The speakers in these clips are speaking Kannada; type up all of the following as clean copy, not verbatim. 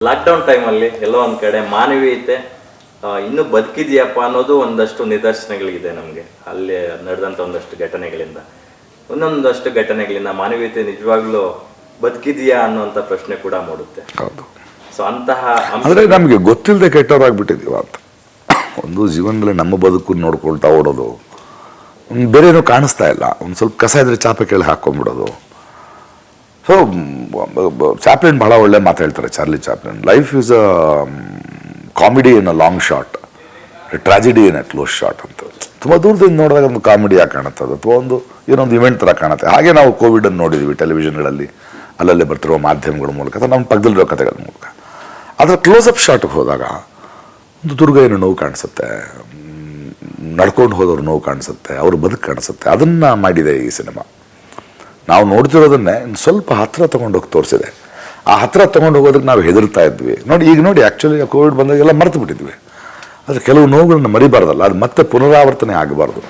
ಲಾಕ್ಡೌನ್ ಟೈಮಲ್ಲಿ ಎಲ್ಲೋ ಒಂದು ಕಡೆ ಮಾನವೀಯತೆ ಇನ್ನೂ ಬದುಕಿದೆಯಪ್ಪ ಅನ್ನೋದು ಒಂದಷ್ಟು ನಿದರ್ಶನಗಳಿದೆ ನಮಗೆ. ಅಲ್ಲಿ ನಡೆದಂಥ ಒಂದಷ್ಟು ಘಟನೆಗಳಿಂದ ಒಂದೊಂದಷ್ಟು ಘಟನೆಗಳಿಂದ ಮಾನವೀಯತೆ ನಿಜವಾಗ್ಲೂ ಬದುಕಿದೆಯಾ ಅನ್ನುವಂಥ ಪ್ರಶ್ನೆ ಕೂಡ ಮೂಡುತ್ತೆ. ಹೌದು. ಸೊ ಅಂತಹ ಅಂದರೆ ನಮಗೆ ಗೊತ್ತಿಲ್ಲದೆ ಕೆಟ್ಟವರಾಗ್ಬಿಟ್ಟಿದ್ದೀವ ಅಂತ. ಒಂದು ಜೀವನದಲ್ಲಿ ನಮ್ಮ ಬದುಕು ನೋಡ್ಕೊಳ್ತಾ ಓಡೋದು, ಬೇರೆ ಏನೂ ಕಾಣಿಸ್ತಾ ಇಲ್ಲ. ಒಂದು ಸ್ವಲ್ಪ ಕಸ ಇದ್ರೆ ಚಾಪೆ ಕೆಳಗೆ ಹಾಕ್ಕೊಂಡ್ಬಿಡೋದು. ಸೊ ಚಾಪ್ಲಿನ್ ಬಹಳ ಒಳ್ಳೆ ಮಾತು ಹೇಳ್ತಾರೆ, Charlie Chaplin. Life is a comedy in a long shot, tragedy in a close shot ಅಂತ. ತುಂಬ ದೂರದಿಂದ ನೋಡಿದಾಗ ಒಂದು ಕಾಮಿಡಿಯಾಗಿ ಕಾಣುತ್ತೆ ಅದು, ಅಥವಾ ಏನೊಂದು ಇವೆಂಟ್ ಥರ ಕಾಣುತ್ತೆ. ಹಾಗೆ ನಾವು ಕೋವಿಡನ್ನು ನೋಡಿದ್ವಿ ಟೆಲಿವಿಷನ್ಗಳಲ್ಲಿ, ಅಲ್ಲಲ್ಲೇ ಬರ್ತಿರೋ ಮಾಧ್ಯಮಗಳ ಮೂಲಕ ಅಥವಾ ನಮ್ಮ ಪಕ್ಕದಲ್ಲಿರೋ ಕಥೆಗಳ ಮೂಲಕ. ಅದರ ಕ್ಲೋಸಪ್ ಶಾಟ್ಗೆ ಹೋದಾಗ ಒಂದು ದುರ್ಗ ಏನೋ ನೋವು ಕಾಣಿಸುತ್ತೆ, ನಡ್ಕೊಂಡು ಹೋದವ್ರು ನೋವು ಕಾಣಿಸುತ್ತೆ, ಅವ್ರ ಬದುಕು ಕಾಣಿಸುತ್ತೆ. ಅದನ್ನು ಮಾಡಿದೆ ಈ ಸಿನಿಮಾ. ನಾವು ನೋಡ್ತಿರೋದನ್ನೇ ಸ್ವಲ್ಪ ಹತ್ತಿರ ತೊಗೊಂಡೋಗಿ ತೋರಿಸಿದೆ. ಆ ಹತ್ತಿರ ತೊಗೊಂಡು ಹೋಗೋದಕ್ಕೆ ನಾವು ಹೆದರ್ತಾ ಇದ್ವಿ. ಈಗ ನೋಡಿ ಆ್ಯಕ್ಚುಲಿ ಕೋವಿಡ್ ಬಂದಾಗೆಲ್ಲ ಮರೆತು ಬಿಟ್ಟಿದ್ವಿ. ಆದರೆ ಕೆಲವು ನೋವುಗಳನ್ನ ಮರಿಬಾರ್ದಲ್ಲ, ಅದು ಮತ್ತೆ ಪುನರಾವರ್ತನೆ ಆಗಬಾರ್ದು.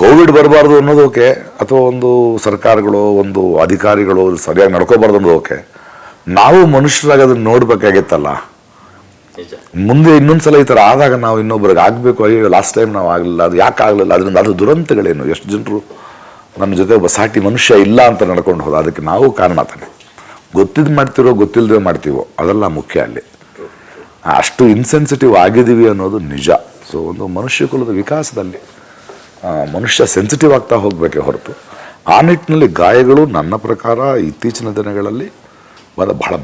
ಕೋವಿಡ್ ಬರಬಾರ್ದು ಅನ್ನೋದೋಕೆ, ಅಥವಾ ಒಂದು ಸರ್ಕಾರಗಳು, ಒಂದು ಅಧಿಕಾರಿಗಳು ಸರಿಯಾಗಿ ನಡ್ಕೋಬಾರ್ದು ಅನ್ನೋದೋಕೆ, ನಾವು ಮನುಷ್ಯರಾಗಿ ಅದನ್ನು ನೋಡ್ಬೇಕಾಗಿತ್ತಲ್ಲ. ಮುಂದೆ ಇನ್ನೊಂದ್ಸಲ ಈ ಥರ ಆದಾಗ ನಾವು ಇನ್ನೊಬ್ರಿಗೆ ಆಗಬೇಕು, ಅಯ್ಯೋ ಲಾಸ್ಟ್ ಟೈಮ್ ನಾವು ಆಗಲಿಲ್ಲ, ಅದು ಯಾಕೆ ಆಗಲಿಲ್ಲ, ಅದರಿಂದ ಅದು ದುರಂತಗಳೇನು. ಎಷ್ಟು ಜನರು ನಮ್ಮ ಜೊತೆ ಒಬ್ಬ ಸಾಟಿ ಮನುಷ್ಯ ಇಲ್ಲ ಅಂತ ನಡ್ಕೊಂಡು ಹೋದ, ಅದಕ್ಕೆ ನಾವು ಕಾರಣ ತಾನೆ. ಗೊತ್ತಿದ್ದು ಮಾಡ್ತಿರೋ ಗೊತ್ತಿಲ್ಲದೆ ಮಾಡ್ತೀವೋ ಅದೆಲ್ಲ ಮುಖ್ಯ. ಅಲ್ಲಿ ಅಷ್ಟು ಇನ್ಸೆನ್ಸಿಟಿವ್ ಆಗಿದ್ದೀವಿ ಅನ್ನೋದು ನಿಜ. ಸೊ ಒಂದು ಮನುಷ್ಯ ಕುಲದ ವಿಕಾಸದಲ್ಲಿ ಮನುಷ್ಯ ಸೆನ್ಸಿಟಿವ್ ಆಗ್ತಾ ಹೋಗಬೇಕೇ ಹೊರತು, ಆ ನಿಟ್ಟಿನಲ್ಲಿ ಗಾಯಗಳು ನನ್ನ ಪ್ರಕಾರ ಇತ್ತೀಚಿನ ದಿನಗಳಲ್ಲಿ ಬಹಳ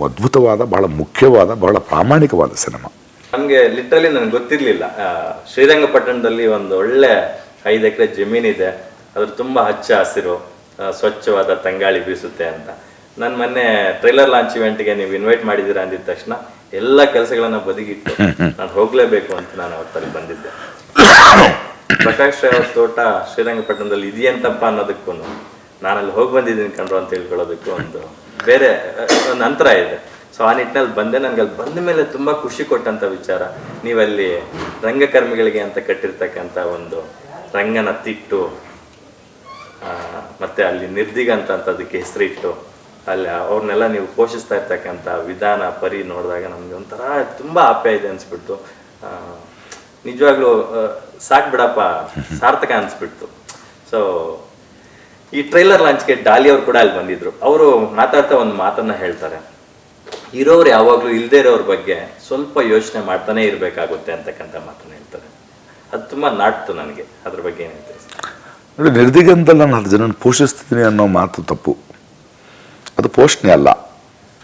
ಅದ್ಭುತವಾದ, ಬಹಳ ಮುಖ್ಯವಾದ, ಬಹಳ ಪ್ರಾಮಾಣಿಕವಾದ ಸಿನಿಮಾ. ನಮಗೆ ಲಿಟ್ರಲಿ ನನಗೆ ಗೊತ್ತಿರಲಿಲ್ಲ, ಶ್ರೀರಂಗಪಟ್ಟಣದಲ್ಲಿ ಒಂದು ಒಳ್ಳೆ 5 ಎಕರೆ ಜಮೀನಿದೆ, ಅದ್ರ ತುಂಬ ಹಚ್ಚ ಹಸಿರು, ಸ್ವಚ್ಛವಾದ ತಂಗಾಳಿ ಬೀಸುತ್ತೆ ಅಂತ. ನಾನು ಮೊನ್ನೆ ಟ್ರೈಲರ್ ಲಾಂಚ್ ಇವೆಂಟ್ಗೆ ನೀವು ಇನ್ವೈಟ್ ಮಾಡಿದ್ದೀರಾ ಅಂದಿದ ತಕ್ಷಣ ಎಲ್ಲ ಕೆಲಸಗಳನ್ನ ಬದಿಗಿಟ್ಟು ನಾನು ಹೋಗಲೇಬೇಕು ಅಂತ ನಾನು ಅವತ್ತಲ್ಲಿ ಬಂದಿದ್ದೆ. ಪ್ರಕಾಶ್ ರೈ ಅವ್ರ ತೋಟ ಶ್ರೀರಂಗಪಟ್ಟಣದಲ್ಲಿ ಇದೆಯಂತಪ್ಪ ಅನ್ನೋದಕ್ಕೂ ನಾನಲ್ಲಿ ಹೋಗಿ ಬಂದಿದ್ದೀನಿ ಕಂಡ್ರು ಅಂತ ಹೇಳ್ಕೊಳ್ಳೋದಕ್ಕೂ ಒಂದು ಬೇರೆ ಒಂದು ಅಂತರ ಇದೆ. ಸೊ ಆ ನಿಟ್ಟಿನಲ್ಲಿ ಬಂದೆ. ನನಗೆ ಅಲ್ಲಿ ಬಂದ ಮೇಲೆ ತುಂಬ ಖುಷಿ ಕೊಟ್ಟಂಥ ವಿಚಾರ, ನೀವಲ್ಲಿ ರಂಗಕರ್ಮಿಗಳಿಗೆ ಅಂತ ಕಟ್ಟಿರ್ತಕ್ಕಂಥ ಒಂದು ರಂಗನ ತಿಟ್ಟು, ಮತ್ತು ಅಲ್ಲಿ ನಿರ್ದಿಗ ಅಂತದಕ್ಕೆ ಹೆಸರಿಟ್ಟು ಅಲ್ಲಿ ಅವ್ರನ್ನೆಲ್ಲ ನೀವು ಪೋಷಿಸ್ತಾ ಇರ್ತಕ್ಕಂಥ ವಿಧಾನ ಪರಿ ನೋಡಿದಾಗ ನಮಗೆ ಒಂಥರ ತುಂಬ ಆಪ್ಯ ಇದೆ ಅನಿಸ್ಬಿಡ್ತು. ನಿಜವಾಗ್ಲೂ ಸಾಕು ಬಿಡಪ್ಪ, ಸಾರ್ಥಕ ಅನಿಸ್ಬಿಡ್ತು. ಸೊ ಈ ಟ್ರೈಲರ್ ಲಾಂಚ್ಗೆ ಡಾಲಿ ಅವ್ರು ಕೂಡ ಅಲ್ಲಿ ಬಂದಿದ್ರು. ಅವರು ಮಾತಾಡ್ತಾ ಒಂದು ಮಾತನ್ನು ಹೇಳ್ತಾರೆ, ಇರೋರು ಯಾವಾಗಲೂ ಇಲ್ಲದೇ ಇರೋರ ಬಗ್ಗೆ ಸ್ವಲ್ಪ ಯೋಚನೆ ಮಾಡ್ತಾನೆ ಇರಬೇಕಾಗುತ್ತೆ ಅಂತಕ್ಕಂಥ ಮಾತನ್ನು ಹೇಳ್ತಾರೆ. ಅದು ತುಂಬ ನಾಟ್ತು ನನಗೆ. ಅದ್ರ ಬಗ್ಗೆ ಏನು ಹೇಳ್ತಾರೆ ನೋಡಿ, ನಿರ್ದಿಗಂತಲ್ಲಿ ನಾನು 10 ಜನ ಪೋಷಿಸ್ತೀನಿ ಅನ್ನೋ ಮಾತು ತಪ್ಪು. ಅದು ಪೋಷಣೆ ಅಲ್ಲ.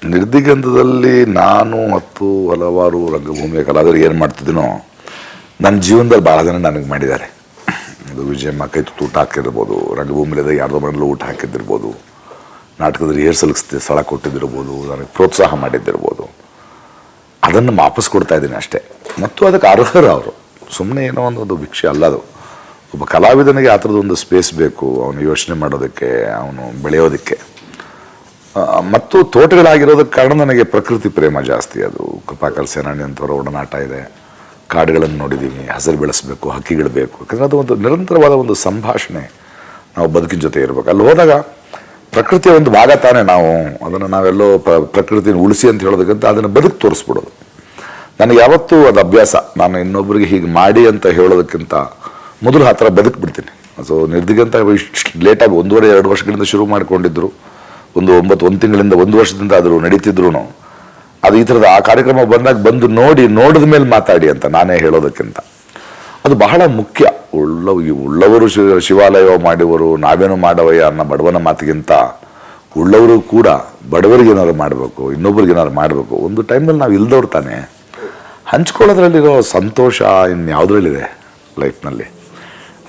ನಿರ್ದಿಗಂಧದಲ್ಲಿ ನಾನು ಮತ್ತು ಹಲವಾರು ರಂಗಭೂಮಿಯ ಕಲಾವಿದರು ಏನು ಮಾಡ್ತಿದ್ದೀನೋ, ನನ್ನ ಜೀವನದಲ್ಲಿ ಭಾಳ ಜನ ನನಗೆ ಮಾಡಿದ್ದಾರೆ. ಅದು ವಿಜಯಮ್ಮ ಕೈ ತುತ್ತು ಊಟ ಹಾಕಿರ್ಬೋದು, ರಂಗಭೂಮಿಲಿದ್ದಾಗ ಯಾರ್ದೋ ಮನೇಲಿ ಊಟ ಹಾಕಿದ್ದಿರ್ಬೋದು, ನಾಟಕದ ರಿಹರ್ಸಲ್ಗೆ ಸ್ಥಳ ಕೊಟ್ಟಿದ್ದಿರ್ಬೋದು, ನನಗೆ ಪ್ರೋತ್ಸಾಹ ಮಾಡಿದ್ದಿರ್ಬೋದು. ಅದನ್ನು ವಾಪಸ್ ಕೊಡ್ತಾ ಇದ್ದೀನಿ ಅಷ್ಟೇ. ಮತ್ತು ಅದಕ್ಕೆ ಅರ್ಹರು ಅವರು, ಸುಮ್ಮನೆ ಏನೋ ಒಂದು ಭಿಕ್ಷೆ ಅಲ್ಲ ಅದು. ಒಬ್ಬ ಕಲಾವಿದನಿಗೆ ಆ ಥರದೊಂದು ಸ್ಪೇಸ್ ಬೇಕು, ಅವನು ಯೋಚನೆ ಮಾಡೋದಕ್ಕೆ, ಅವನು ಬೆಳೆಯೋದಕ್ಕೆ. ಮತ್ತು ತೋಟಗಳಾಗಿರೋದಕ್ಕೆ ಕಾರಣ ನನಗೆ ಪ್ರಕೃತಿ ಪ್ರೇಮ ಜಾಸ್ತಿ. ಅದು ಕೃಪಾಕರ್ ಸೇನಾನಿ ಅಂತವರ ಒಡನಾಟ ಇದೆ, ಕಾಡುಗಳನ್ನು ನೋಡಿದ್ದೀವಿ, ಹಸಿರು ಬೆಳೆಸಬೇಕು, ಹಕ್ಕಿಗಳು ಬೇಕು. ಯಾಕಂದರೆ ಅದು ಒಂದು ನಿರಂತರವಾದ ಒಂದು ಸಂಭಾಷಣೆ, ನಾವು ಬದುಕಿನ ಜೊತೆ ಇರಬೇಕು. ಅಲ್ಲಿ ಹೋದಾಗ ಪ್ರಕೃತಿಯ ಒಂದು ಭಾಗ ತಾನೇ ನಾವು. ಅದನ್ನು ನಾವೆಲ್ಲೋ ಪ್ರಕೃತಿನ ಉಳಿಸಿ ಅಂತ ಹೇಳೋದಕ್ಕಿಂತ ಅದನ್ನು ಬದುಕು ತೋರಿಸ್ಬಿಡೋದು ನನಗೆ ಯಾವತ್ತೂ ಅದು ಅಭ್ಯಾಸ. ನಾನು ಇನ್ನೊಬ್ಬರಿಗೆ ಹೀಗೆ ಮಾಡಿ ಅಂತ ಹೇಳೋದಕ್ಕಿಂತ ಮೊದಲು ಆ ಥರ ಬದುಕ್ಬಿಡ್ತೀನಿ. ಸೊ ನಿರ್ದಿಗಂತ ಇಷ್ಟು ಲೇಟಾಗಿ 1.5-2 ವರ್ಷಗಳಿಂದ ಶುರು ಮಾಡಿಕೊಂಡಿದ್ರು, ಒಂದು 1 ತಿಂಗಳಿಂದ 1 ವರ್ಷದಿಂದ ಆದರೂ ನಡೀತಿದ್ರು. ಅದು ಈ ಥರದ ಆ ಕಾರ್ಯಕ್ರಮ ಬಂದಾಗ ಬಂದು ನೋಡಿದ ಮೇಲೆ ಮಾತಾಡಿ ಅಂತ ನಾನೇ ಹೇಳೋದಕ್ಕಿಂತ ಅದು ಬಹಳ ಮುಖ್ಯ. ಉಳ್ಳವರು ಶಿವಾಲಯ ಮಾಡುವರು, ನಾವೇನು ಮಾಡವಯ್ಯ ಅನ್ನೋ ಬಡವನ ಮಾತಿಗಿಂತ ಉಳ್ಳವರು ಕೂಡ ಬಡವರಿಗೆ ಏನಾದ್ರು ಮಾಡಬೇಕು, ಇನ್ನೊಬ್ರಿಗೆ ಏನಾದ್ರು ಮಾಡಬೇಕು. ಒಂದು ಟೈಮ್ನಲ್ಲಿ ನಾವು ಇಲ್ದವ್ರು ತಾನೇ. ಹಂಚ್ಕೊಳ್ಳೋದ್ರಲ್ಲಿರೋ ಸಂತೋಷ ಇನ್ಯಾವುದ್ರಲ್ಲಿದೆ ಲೈಫ್ನಲ್ಲಿ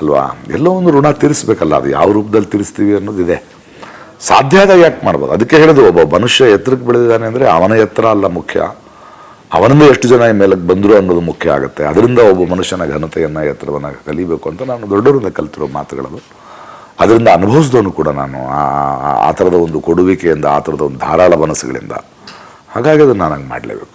ಅಲ್ವಾ? ಎಲ್ಲೋ ಒಂದು ಋಣ ತೀರಿಸ್ಬೇಕಲ್ಲ, ಅದು ಯಾವ ರೂಪದಲ್ಲಿ ತೀರಿಸ್ತೀವಿ ಅನ್ನೋದಿದೆ. ಸಾಧ್ಯ ಆದಾಗ ಯಾಕೆ ಮಾಡ್ಬೋದು. ಅದಕ್ಕೆ ಹೇಳಿದ್ರು, ಒಬ್ಬ ಮನುಷ್ಯ ಎತ್ತರಕ್ಕೆ ಬೆಳೆದಿದ್ದಾನೆ ಅಂದರೆ ಅವನ ಎತ್ತರ ಅಲ್ಲ ಮುಖ್ಯ, ಅವನಿಂದ ಎಷ್ಟು ಜನ ಮೇಲಕ್ಕೆ ಬಂದರು ಅನ್ನೋದು ಮುಖ್ಯ ಆಗುತ್ತೆ. ಅದರಿಂದ ಒಬ್ಬ ಮನುಷ್ಯನ ಘನತೆಯನ್ನು, ಎತ್ತರವನ್ನು ಕಲಿಬೇಕು ಅಂತ ನಾನು ದೊಡ್ಡವರಿಂದ ಕಲ್ತಿರೋ ಮಾತುಗಳದು. ಅದರಿಂದ ಅನುಭವಿಸಿದವನು ಕೂಡ ನಾನು ಆ ಥರದ ಒಂದು ಕೊಡುವಿಕೆಯಿಂದ, ಆ ಥರದ ಒಂದು ಧಾರಾಳ ಮನಸ್ಸುಗಳಿಂದ. ಹಾಗಾಗಿ ಅದನ್ನು ನಾನು ಹಂಗೆ ಮಾಡಲೇಬೇಕು.